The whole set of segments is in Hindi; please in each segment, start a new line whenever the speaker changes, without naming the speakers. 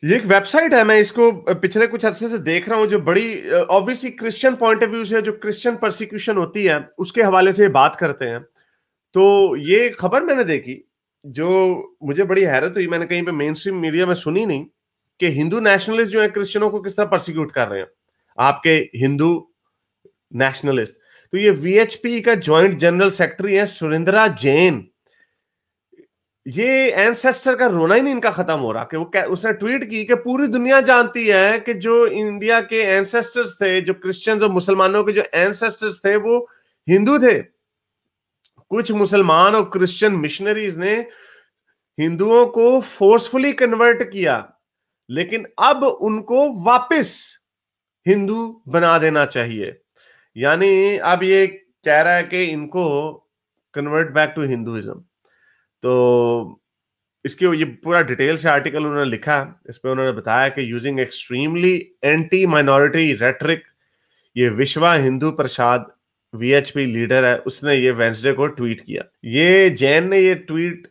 ये एक वेबसाइट है, मैं इसको पिछले कुछ अरसे से देख रहा हूं, जो बड़ी obviously Christian point of view से, जो क्रिश्चियन परसिक्यूशन होती है उसके हवाले से बात करते हैं। तो ये खबर मैंने देखी, जो मुझे बड़ी हैरत हुई, मैंने कहीं पे मेन स्ट्रीम मीडिया में सुनी नहीं, कि हिंदू नेशनलिस्ट जो है क्रिश्चियनों को किस तरह परसिक्यूट कर रहे हैं, आपके हिंदू नेशनलिस्ट। तो ये वीएचपी का ज्वाइंट जनरल सेक्रेटरी है सुरेंद्रा जैन। ये एंसेस्टर का रोना ही नहीं इनका खत्म हो रहा, कि उसने ट्वीट की कि पूरी दुनिया जानती है कि जो इंडिया के एंसेस्टर्स थे, जो क्रिश्चियंस और मुसलमानों के जो एंसेस्टर्स थे, वो हिंदू थे। कुछ मुसलमान और क्रिश्चियन मिशनरीज ने हिंदुओं को फोर्सफुली कन्वर्ट किया, लेकिन अब उनको वापस हिंदू बना देना चाहिए। यानी अब ये कह रहा है कि इनको कन्वर्ट बैक टू हिंदुइज्म। तो इसके ये पूरा डिटेल से आर्टिकल उन्होंने लिखा। इस पे उन्होंने बताया कि using extremely anti minority rhetoric, ये विश्वा हिंदू प्रसाद वीएचपी लीडर है, उसने ये वेंसडे को ट्वीट किया। ये जैन ने ये ट्वीट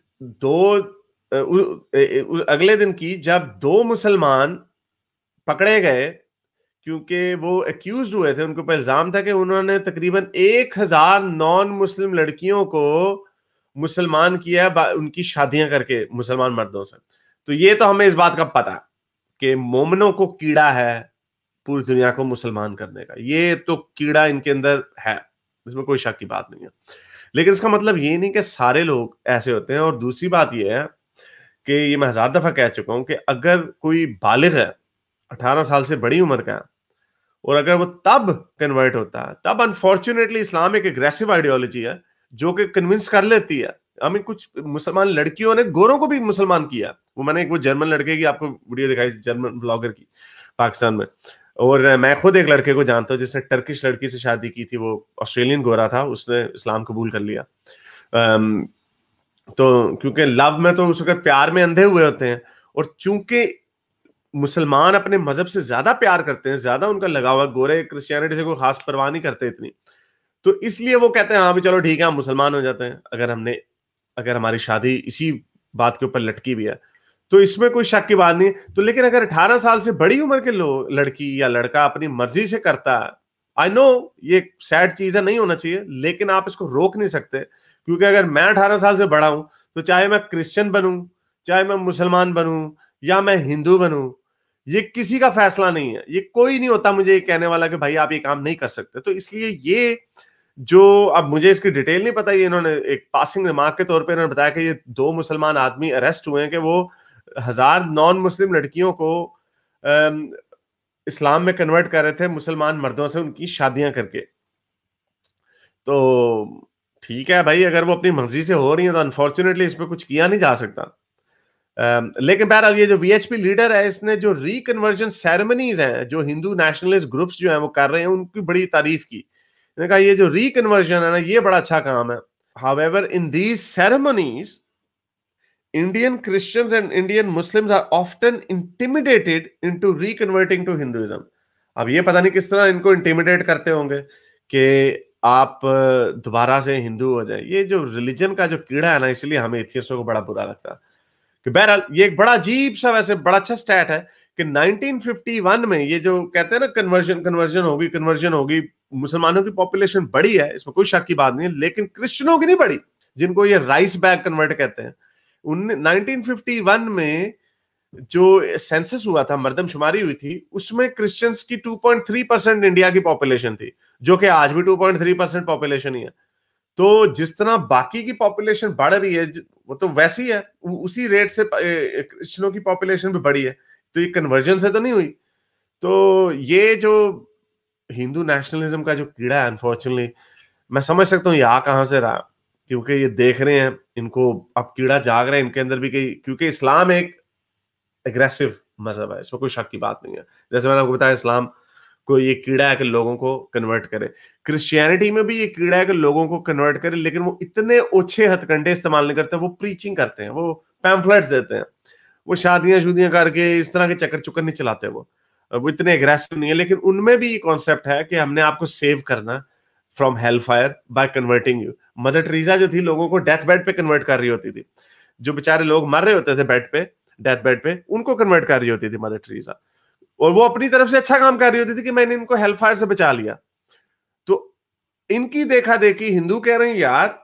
अगले दिन की, जब दो मुसलमान पकड़े गए, क्योंकि वो एक्यूज हुए थे, उनके ऊपर इल्जाम था कि उन्होंने तकरीबन 1000 नॉन मुस्लिम लड़कियों को मुसलमान किया उनकी शादियां करके मुसलमान मर्दों से। तो ये तो हमें इस बात का पता है कि मोमिनों को कीड़ा है पूरी दुनिया को मुसलमान करने का, ये तो कीड़ा इनके अंदर है, इसमें कोई शक की बात नहीं है। लेकिन इसका मतलब ये नहीं कि सारे लोग ऐसे होते हैं। और दूसरी बात ये है कि ये मैं हजार दफा कह चुका हूं कि अगर कोई बालिग है, 18 साल से बड़ी उम्र का है, और अगर वो तब कन्वर्ट होता है, तब अनफॉर्चुनेटली इस्लाम एक एग्रेसिव आइडियोलॉजी है जो कि कन्विंस कर लेती है। हमें कुछ मुसलमान लड़कियों ने गोरों को भी मुसलमान किया। वो मैंने एक वो जर्मन लड़के की आपको वीडियो दिखाई, जर्मन ब्लॉगर की, पाकिस्तान में। और मैं खुद एक लड़के को जानता हूँ जिसने टर्किश लड़की से शादी की थी, वो ऑस्ट्रेलियन गोरा था, उसने इस्लाम कबूल कर लिया। तो क्योंकि लव में तो उस वक्त प्यार में अंधे हुए होते हैं, और चूंकि मुसलमान अपने मजहब से ज्यादा प्यार करते हैं, ज्यादा उनका लगाव है, गोरे क्रिश्चियनिटी से कोई खास परवाह नहीं करते इतनी, तो इसलिए वो कहते हैं हाँ भी चलो ठीक है हम मुसलमान हो जाते हैं, अगर हमारी शादी इसी बात के ऊपर लटकी भी है। तो इसमें कोई शक की बात नहीं। तो लेकिन अगर 18 साल से बड़ी उम्र के लोग, लड़की या लड़का अपनी मर्जी से करता है, आई नो ये सैड चीज है, नहीं होना चाहिए, लेकिन आप इसको रोक नहीं सकते। क्योंकि अगर मैं 18 साल से बड़ा हूं, तो चाहे मैं क्रिश्चियन बनूं, चाहे मैं मुसलमान बनूं, या मैं हिंदू बनूं, ये किसी का फैसला नहीं है। ये कोई नहीं होता मुझे ये कहने वाला कि भाई आप ये काम नहीं कर सकते। तो इसलिए ये जो, अब मुझे इसकी डिटेल नहीं पता, ये इन्होंने एक पासिंग रिमार्क के तौर पे इन्होंने बताया कि ये 2 मुसलमान आदमी अरेस्ट हुए हैं कि वो 1000 नॉन मुस्लिम लड़कियों को इस्लाम में कन्वर्ट कर रहे थे मुसलमान मर्दों से, उनकी शादियां करके। तो ठीक है भाई, अगर वो अपनी मर्जी से हो रही है तो अनफॉर्चुनेटली इस पर कुछ किया नहीं जा सकता। लेकिन बहरहाल ये जो वीएचपी लीडर है, इसने जो रिकन्वर्जन सेरेमनीज हैं जो हिंदू नेशनलिस्ट ग्रुप्स जो हैं वो कर रहे हैं, उनकी बड़ी तारीफ की। इन्होंने कहा ये जो रिकन्वर्जन है ना, ये बड़ा अच्छा काम है। However in these ceremonies, Indian Christians and Indian Muslims are often intimidated into reconverting to Hinduism. अब ये पता नहीं किस तरह इनको इंटिमिडेट करते होंगे कि आप दोबारा से हिंदू हो जाए। ये जो रिलीजन का जो कीड़ा है ना, इसलिए हमें एथियस्टों को बड़ा बुरा लगता है। कि बहरहाल ये एक बड़ा अजीब सा, वैसे बड़ा अच्छा स्टैट है कि 1951 में ये जो कहते हैं ना कन्वर्जन होगी, मुसलमानों की पॉपुलेशन बढ़ी है, इसमें कोई शक की बात नहीं है, लेकिन क्रिश्चियनों की नहीं बढ़ी, जिनको ये राइस बैग कन्वर्ट कहते हैं। 1951 में जो सेंसस हुआ था, मर्दमशुमारी हुई थी, उसमें क्रिश्चियंस की 2.3% इंडिया की पॉपुलेशन थी, जो कि आज भी 2.3% पॉपुलेशन ही है। तो जिस तरह बाकी की पॉपुलेशन बढ़ रही है, वो तो वैसी है, उसी रेट से क्रिश्चियनों की पॉपुलेशन भी बढ़ी है। तो ये कन्वर्जन से तो नहीं हुई। तो ये जो हिंदू नेशनलिज्म का जो कीड़ा है, अनफॉर्चुनेटली मैं समझ सकता हूँ ये आ कहां से रहा, क्योंकि ये देख रहे हैं इनको अब कीड़ा जाग रहा है इनके अंदर भी, क्योंकि इस्लाम एक एग्रेसिव मजहब है, इसमें कोई शक की बात नहीं है। जैसे मैंने आपको बताया, इस्लाम को ये कीड़ा है कि लोगों को कन्वर्ट करे। क्रिश्चियनिटी में भी ये कीड़ा है कि लोगों को कन्वर्ट करे, लेकिन वो इतने ओछे हथकंडे इस्तेमाल नहीं करते। वो प्रीचिंग करते हैं, वो पैम्फलेट्स देते हैं, वो शादियां करके इस तरह के चक्कर चुक्कर नहीं चलाते। वो इतने एग्रेसिव नहीं है, लेकिन उनमें भी ये कॉन्सेप्ट है कि हमने आपको सेव करना from hello fire by converting you. Mother Teresa जो थी, लोगों को डेथ बेड पे कन्वर्ट कर रही होती थी। जो बेचारे लोग मर रहे होते थे बेड पे, डेथ बेड पे, उनको कन्वर्ट कर रही होती थी मदर टेरेसा, और वो अपनी तरफ से अच्छा काम कर रही होती थी कि मैंने इनको हेल फायर से बचा लिया। तो इनकी देखा देखी हिंदू कह रहे हैं यार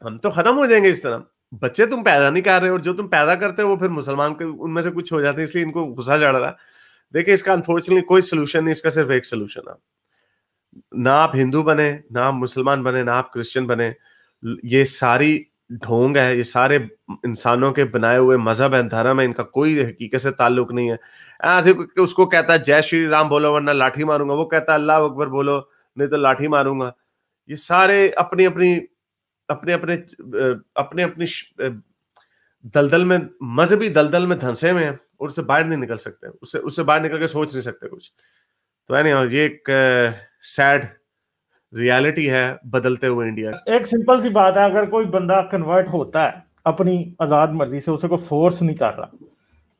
हम तो खत्म हो जाएंगे इस तरह, बच्चे तुम पैदा नहीं कर रहे और जो तुम पैदा करते हो वो फिर मुसलमान के उनमें से कुछ हो जाते हैं, इसलिए इनको गुस्सा चढ़ रहा है। देखिए इसका अनफॉर्चुनेटली कोई सोल्यूशन नहीं, इसका सिर्फ एक सोल्यूशन है, ना आप हिंदू बने, ना आप मुसलमान बने, ना आप क्रिश्चियन बने, ये सारी ढोंग है, ये सारे इंसानों के बनाए हुए मजहब है, धर्म है, इनका कोई हकीकत से ताल्लुक नहीं है। ऐसे उसको कहता है जय श्री राम बोलो वरना लाठी मारूंगा, वो कहता है अल्लाह अकबर बोलो नहीं तो लाठी मारूंगा। ये सारे अपनी अपनी अपने अपने अपने अपनी दलदल में, मजहबी दलदल में धंसे हुए हैं और उससे बाहर नहीं निकल सकते, उससे बाहर निकल के सोच नहीं सकते कुछ। तो ये एक सैड रियलिटी है बदलते हुए इंडिया।
एक सिंपल सी बात है, अगर कोई बंदा कन्वर्ट होता है अपनी आजाद मर्जी से, उसे कोई फोर्स नहीं कर रहा,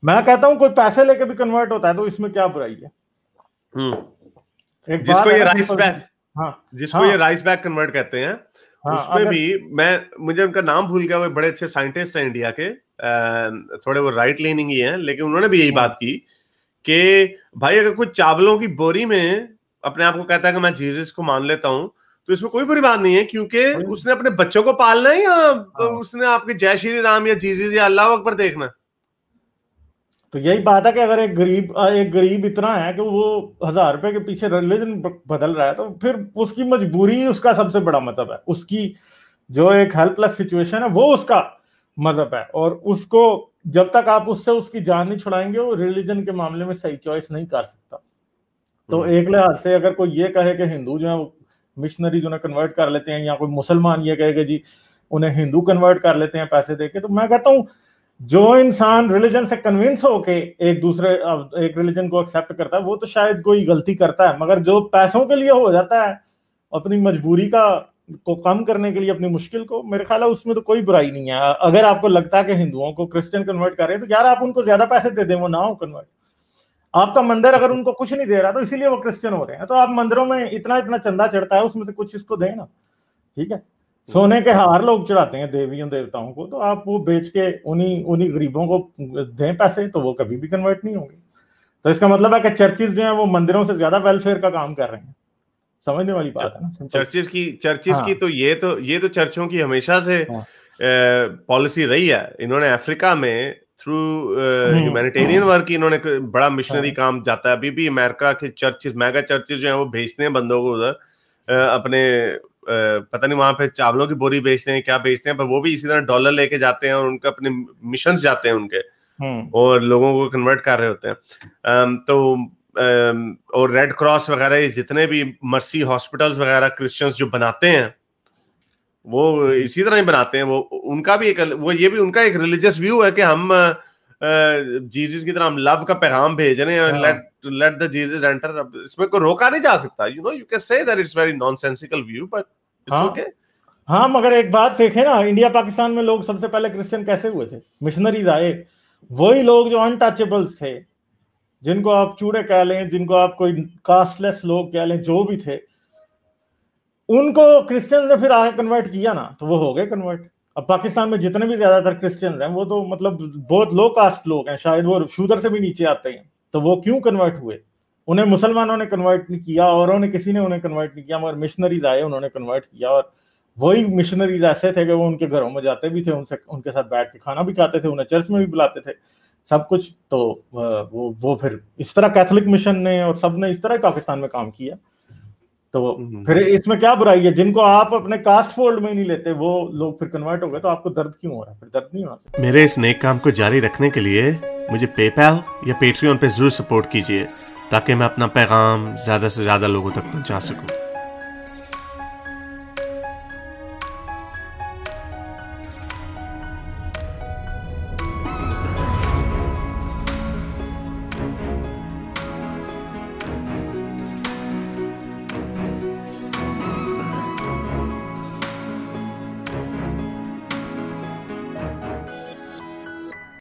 मैं कहता हूं कोई पैसे लेके भी कन्वर्ट होता है तो इसमें क्या बुराई है।
जिसको ये राइस बैग, जिसको ये राइस बैग कन्वर्ट कहते हैं, उसमें भी मुझे उनका नाम भूल गया, वो बड़े अच्छे साइंटिस्ट हैं इंडिया के, थोड़े वो राइट लीनिंग ही हैं, लेकिन उन्होंने भी यही बात की कि भाई अगर कोई चावलों की बोरी में अपने आप को कहता है कि मैं जीसस को मान लेता हूं, तो इसमें कोई बुरी बात नहीं है, क्योंकि उसने अपने बच्चों को पालना है या उसने आपके जय श्री राम या जीसस या अल्लाह अकबर देखना।
तो यही बात है कि अगर एक गरीब इतना है कि वो 1000 रुपए के पीछे रिलीजन बदल रहा है, तो फिर उसकी मजबूरी उसका सबसे बड़ा मजहब है, उसकी जो एक हेल्पलेस सिचुएशन है वो उसका मजहब है, और उसको जब तक आप उससे उसकी जान नहीं छुड़ाएंगे वो रिलीजन के मामले में सही चॉइस नहीं कर सकता। तो एक लिहाज से अगर कोई ये कहे कि हिंदू जो है मिशनरीज उन्हें कन्वर्ट कर लेते हैं, या कोई मुसलमान ये कहे कि जी उन्हें हिंदू कन्वर्ट कर लेते हैं पैसे देके, तो मैं कहता हूँ जो इंसान रिलीजन से कन्विंस होके एक रिलीजन को एक्सेप्ट करता है वो तो शायद कोई गलती करता है, मगर जो पैसों के लिए हो जाता है अपनी मजबूरी को कम करने के लिए, अपनी मुश्किल को, मेरे ख्याल है उसमें तो कोई बुराई नहीं है। अगर आपको लगता है कि हिंदुओं को क्रिश्चियन कन्वर्ट कर रहे हैं तो यार आप उनको ज्यादा पैसे दे दें, वो ना हो कन्वर्ट। आपका मंदिर अगर उनको कुछ नहीं दे रहा तो इसीलिए वो क्रिश्चियन हो रहे हैं, तो आप मंदिरों में इतना इतना चंदा चढ़ता है उसमें से कुछ इसको दें ना, ठीक है। सोने के हार लोग चढ़ाते हैं देवियों देवताओं को, तो आप वो बेच के उन्हीं गरीबों को दें पैसे, तो वो कभी भी कन्वर्ट नहीं होंगे। तो इसका मतलब है कि चर्चिज जो है वो मंदिरों से ज्यादा वेलफेयर का काम कर रहे हैं, समझने वाली बात है ना।
चर्चिज की तो ये तो चर्चों की हमेशा से पॉलिसी रही है। इन्होंने अफ्रीका में थ्रू ह्यूमैनिटेरियन वर्क इन्होंने बड़ा मिशनरी काम जाता है। अभी भी अमेरिका के चर्चेस, मेगा चर्चेस जो है वो भेजते हैं बंदों को उधर अपने पता नहीं वहां पे चावलों की बोरी बेचते हैं क्या बेचते हैं, पर वो भी इसी तरह डॉलर लेके जाते हैं और उनका अपने मिशन जाते हैं उनके, और लोगों को कन्वर्ट कर रहे होते हैं। और रेड क्रॉस वगैरह जितने भी मर्सी हॉस्पिटल्स वगैरह क्रिश्चियंस जो बनाते हैं वो इसी तरह ही बनाते हैं। वो उनका भी ये भी उनका एक रिलीजियस व्यू है कि हम जीसस की तरह हम लव का पैगाम भेज रहे हैं और let the Jesus enter। अब इसमें कोई रोका नहीं जा सकता, you can say that it's very nonsensical view but it's okay।
हाँ, मगर एक बात देखें ना, इंडिया पाकिस्तान में लोग सबसे पहले क्रिश्चियन कैसे हुए थे? मिशनरीज आए, वही लोग जो अनटचेबल्स थे, जिनको आप चूड़े कह लें, जिनको आप कोई कास्टलेस लोग कह लें, जो भी थे, उनको क्रिश्चियन ने फिर आगे कन्वर्ट किया ना, तो वो हो गए कन्वर्ट। अब पाकिस्तान में जितने भी ज्यादातर क्रिश्चियन हैं वो तो मतलब बहुत लो कास्ट लोग हैं, शायद वो शूदर से भी नीचे आते हैं, तो वो क्यों कन्वर्ट हुए? उन्हें मुसलमानों ने कन्वर्ट नहीं किया और किसी ने उन्हें कन्वर्ट नहीं किया, मगर मिशनरीज आए उन्होंने कन्वर्ट किया। और वही मिशनरीज ऐसे थे कि वो उनके घरों में जाते भी थे, उनके साथ बैठ के खाना भी खाते थे, उन्हें चर्च में भी बुलाते थे, सब कुछ। तो वो फिर इस तरह कैथोलिक मिशन ने और सब ने इस तरह पाकिस्तान में काम किया। तो फिर इसमें क्या बुराई है? जिनको आप अपने कास्ट फोल्ड में नहीं लेते वो लोग फिर कन्वर्ट हो गए, तो आपको दर्द क्यों हो रहा है? फिर दर्द नहीं होना चाहिए।
मेरे इस नेक काम को जारी रखने के लिए मुझे पेपैल या पेट्रियन पे जरूर सपोर्ट कीजिए, ताकि मैं अपना पैगाम ज्यादा से ज्यादा लोगों तक पहुंचा सकूं।